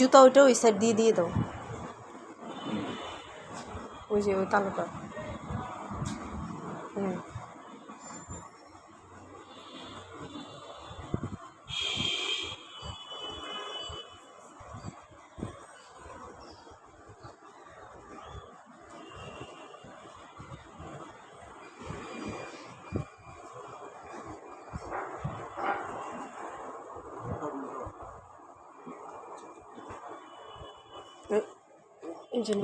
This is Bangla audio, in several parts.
জুতা ওইটা ওই সাইড দিয়ে দাও, ওই যে ওই কালোটা। হুম এই জন্য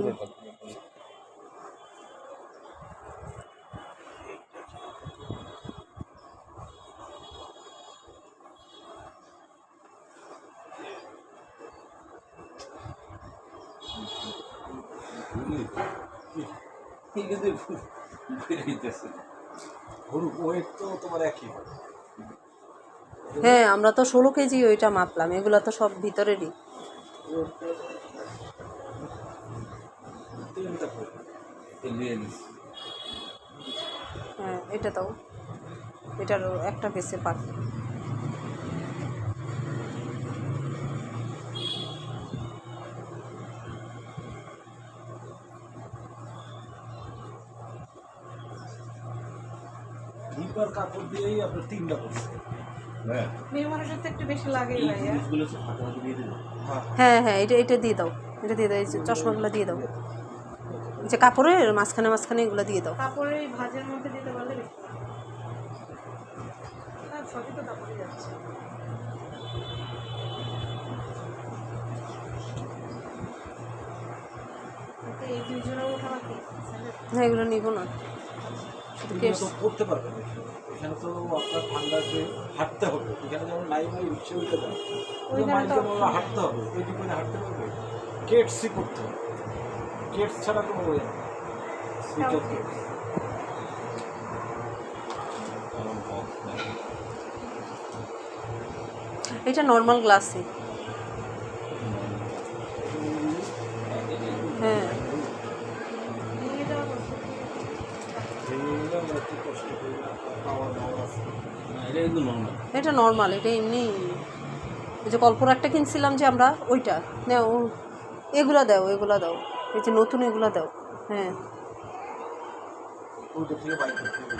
হ্যাঁ, আমরা তো 16 কেজি ওইটা মাপলাম, এগুলো তো সব ভিতরেরই। হ্যাঁ, এটা দাও, এটারও একটা বেসে পাক। কাপড় দিয়েই আপনার 3টা করছে। হ্যাঁ, মেয়ে মানুষের তো একটু বেশি লাগে ভাইয়া। হ্যাঁ হ্যাঁ, এটা দিয়ে দাও, এটা দিয়ে দাও, এই যে চশমাগুলো দিয়ে দাও, এই যে কাপড়ের মাঝখানে মাঝখানে এগুলো দিয়ে দাও। কাপড়ের এই ভাঁজের মধ্যে দিতে পারলে বেশি ভালো। আর সবই তো কাপড়ে যাচ্ছে। এই দুইজনের ওঠা বাকি। না, এগুলো নিব না, শুধু কেস। তো করতে পারবেন না। এখানে তো আপনার ঠান্ডাতে হাঁটতে হবে, এখানে যেমন নাই রিক্সা উঠে দেয়, মাইল যেমন হাঁটতে হবে, ওই দিকে হাঁটতে পারবে। কেটসই করতে হবে, কেটস ছাড়া কোনো ওয়ে না। Sneaker Keats. এটা নর্মাল গ্লাসে। হ্যাঁ, এটা নর্মাল, এটা এমনি। ওই যে কল্পনা একটা কিনছিলাম যে আমরা, ওইটা নাও, এগুলা দাও, এগুলা দাও, এই যে নতুন এগুলা দাও। হ্যাঁ, ওইটা থেকে বাইক করতে হবে।